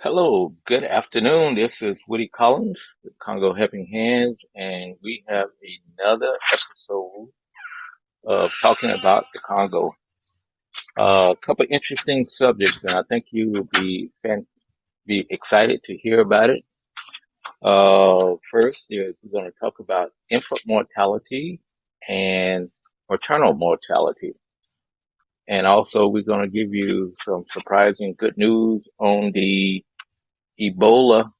Hello, good afternoon. This is Woody Collins with Congo Helping Hands, and we have another episode of talking about the Congo. A couple interesting subjects, and I think you will be excited to hear about it. First, we're going to talk about infant mortality and maternal mortality, and also we're going to give you some surprising good news on the Ebola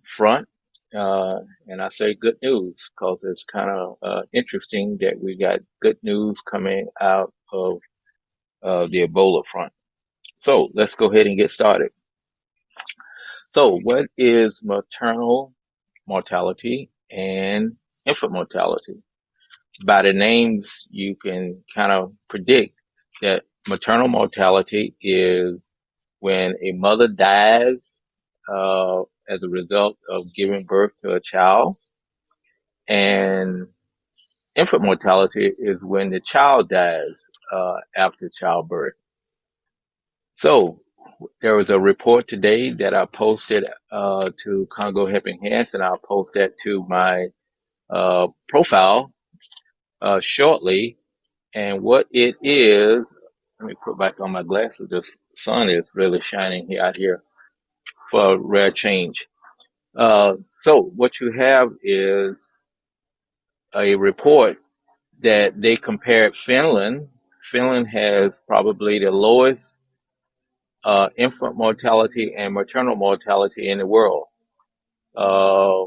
front. And I say good news because it's kind of interesting that we got good news coming out of the Ebola front. So let's go ahead and get started. So, what is maternal mortality and infant mortality? By the names, you can kind of predict that maternal mortality is when a mother dies as a result of giving birth to a child. And infant mortality is when the child dies after childbirth. So there was a report today that I posted to Congo Helping Hands, and I'll post that to my profile shortly. And what it is, let me put back on my glasses. The sun is really shining out here for a rare change. So what you have is a report that they compared Finland. Finland has probably the lowest infant mortality and maternal mortality in the world. Uh,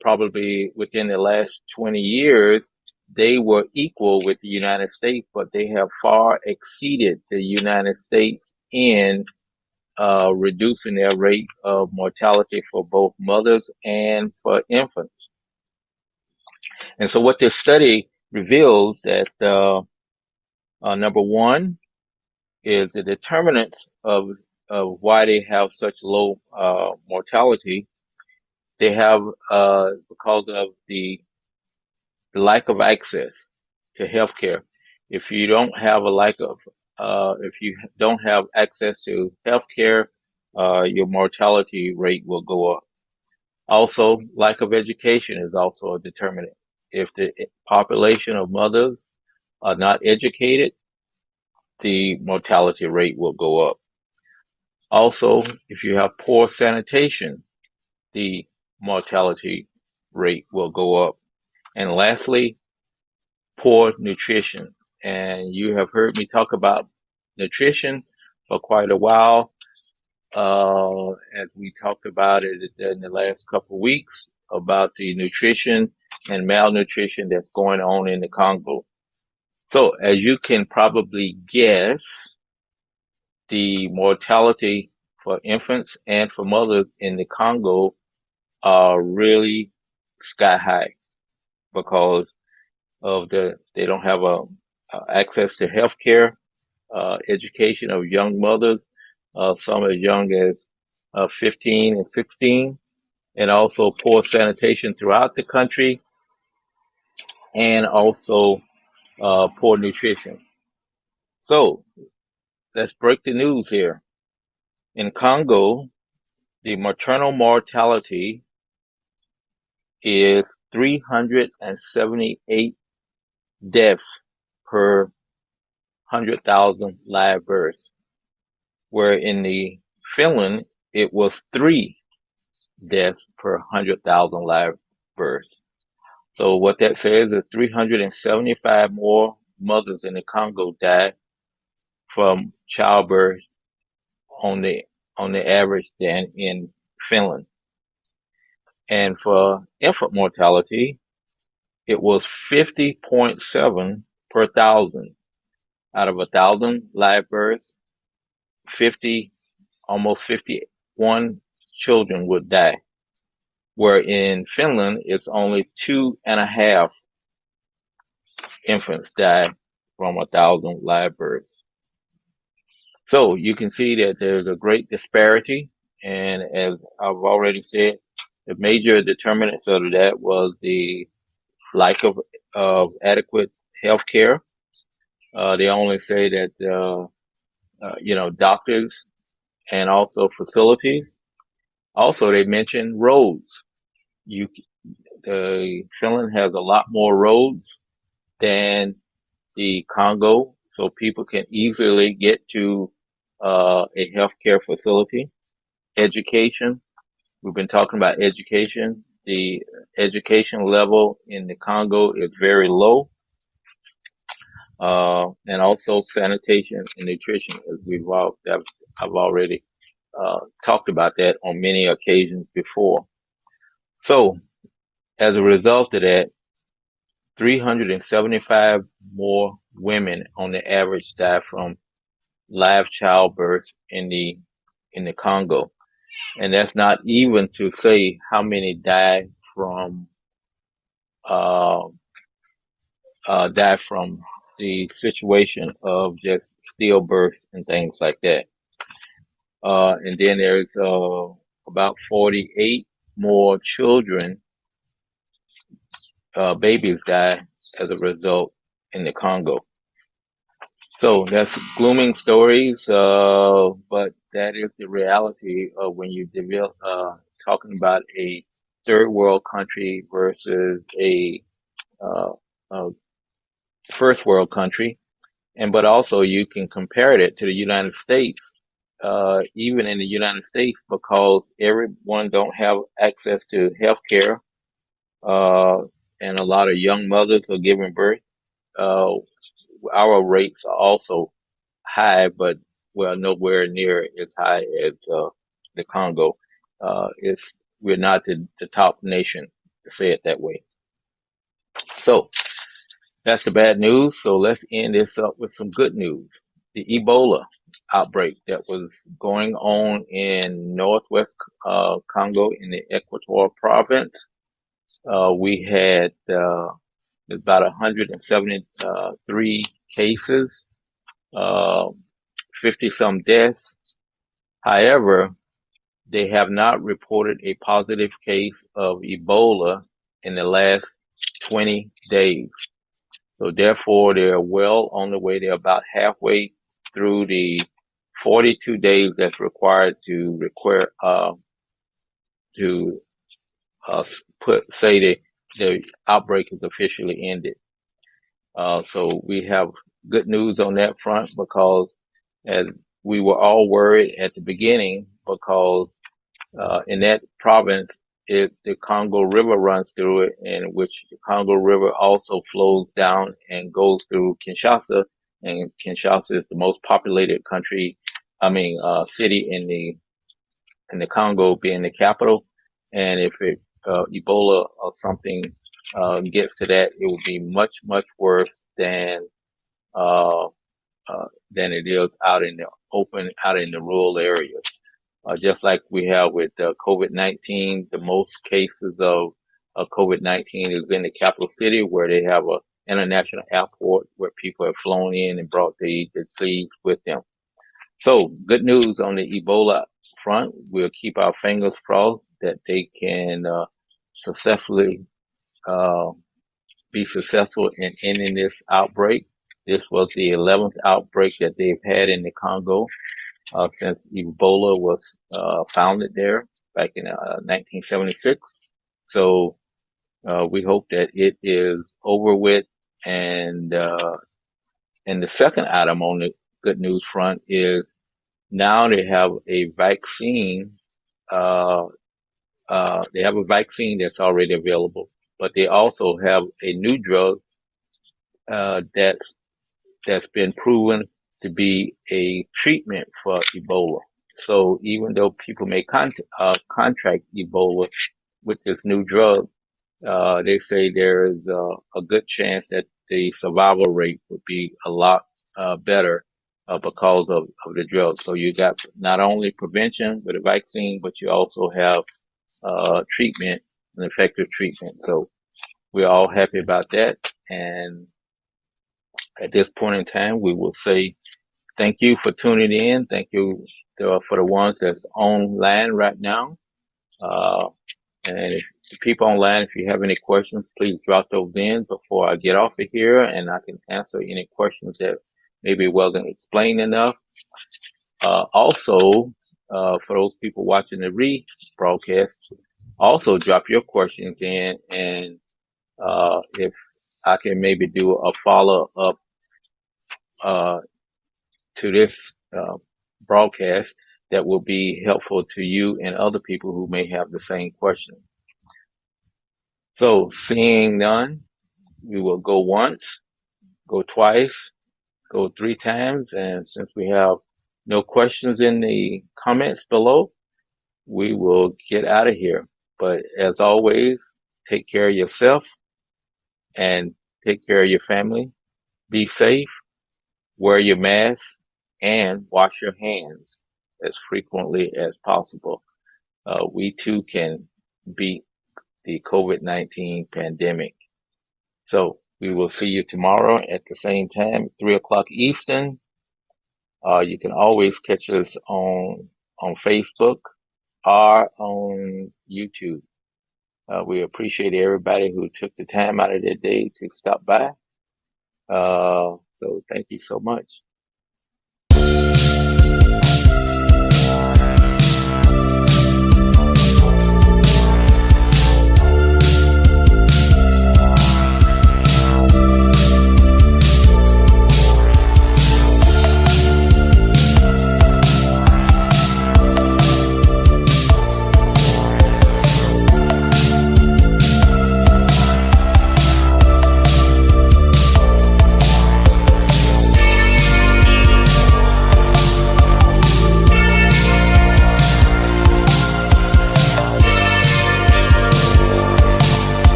probably within the last 20 years, they were equal with the United States, but they have far exceeded the United States in reducing their rate of mortality for both mothers and for infants. And so what this study reveals that number one is the determinants of why they have such low mortality. They have because of the lack of access to healthcare. If you don't have a lack of if you don't have access to healthcare, your mortality rate will go up. Also, lack of education is also a determinant. If the population of mothers are not educated, the mortality rate will go up. Also, if you have poor sanitation, the mortality rate will go up. And lastly, poor nutrition. And you have heard me talk about nutrition for quite a while. As we talked about it in the last couple of weeks about the nutrition and malnutrition that's going on in the Congo. So as you can probably guess, the mortality for infants and for mothers in the Congo are really sky high because of they don't have access to health care, education of young mothers, some as young as 15 and 16, and also poor sanitation throughout the country, and also poor nutrition. So let's break the news here. In Congo, the maternal mortality is 378 deaths per 100,000 live births, where in the Finland it was 3 deaths per 100,000 live births. So what that says is 375 more mothers in the Congo died from childbirth on the on the average than in Finland. And for infant mortality, it was 50.7 per thousand. Out of 1,000 live births, 50, almost 51 children would die. Where in Finland, it's only 2.5 infants die from 1,000 live births. So you can see that there's a great disparity. And as I've already said, the major determinants of that was the lack of adequate health care. They only say that doctors and also facilities. Also, they mentioned roads. You, Finland has a lot more roads than the Congo, so people can easily get to a healthcare facility. Education. We've been talking about education. The education level in the Congo is very low, and also sanitation and nutrition. As I've already talked about that on many occasions before. So, as a result of that, 375 more women on the average die from live childbirth in the Congo. And that's not even to say how many uh, die from the situation of just stillbirth and things like that. And then there's about 48 more children, babies die as a result in the Congo. So that's glooming stories, but that is the reality of when you develop, talking about a third world country versus uh, a first world country. But also you can compare it to the United States, even in the United States, because everyone don't have access to health care, uh, and a lot of young mothers are giving birth. Uh, our rates are also high, but well, nowhere near as high as the Congo. We're not the top nation, to say it that way. So that's the bad news. So let's end this up with some good news. The Ebola outbreak that was going on in northwest Congo in the Equateur Province. We had about 173 cases, uh, 50 some deaths. However, they have not reported a positive case of Ebola in the last 20 days. So therefore, they're well on the way. They're about halfway through the 42 days that's required to say that the outbreak is officially ended. So we have good news on that front, because as we were all worried at the beginning, because in that province, the Congo River runs through it, and which the Congo River also flows down and goes through Kinshasa, and Kinshasa is the most populated city in the Congo, being the capital. And if Ebola or something gets to that, it will be much worse uh, than it is out in the open, out in the rural areas. Just like we have with COVID-19, the most cases of COVID-19 is in the capital city, where they have a international airport where people have flown in and brought the disease with them. So good news on the Ebola front. We'll keep our fingers crossed that they can successfully uh, be successful in ending this outbreak. This was the 11th outbreak that they've had in the Congo since Ebola was founded there back in 1976. So we hope that it is over with. And and the second item on the good news front is now they have a vaccine. Uh, they have a vaccine that's already available, but they also have a new drug that's been proven to be a treatment for Ebola. So even though people may contract Ebola with this new drug, they say there is a good chance that the survival rate would be a lot better because of the drug. So you got not only prevention with a vaccine, but you also have treatment, an effective treatment. So we're all happy about that. And at this point in time, we will say thank you for tuning in. Thank you for the ones that's online right now. Uh, and if the people online, if you have any questions, please drop those in before I get off of here, and I can answer any questions that maybe wasn't explained enough. Also, for those people watching the rebroadcast, also drop your questions in, and if I can maybe do a follow up uh, to this broadcast that will be helpful to you and other people who may have the same question. So, seeing none, we will go once, go twice, go three times, and since we have no questions in the comments below, we will get out of here. But as always, take care of yourself and take care of your family. Be safe, wear your mask, and wash your hands as frequently as possible. We too can beat the COVID-19 pandemic. So we will see you tomorrow at the same time, 3 o'clock Eastern. You can always catch us on Facebook or on YouTube. We appreciate everybody who took the time out of their day to stop by. So thank you so much.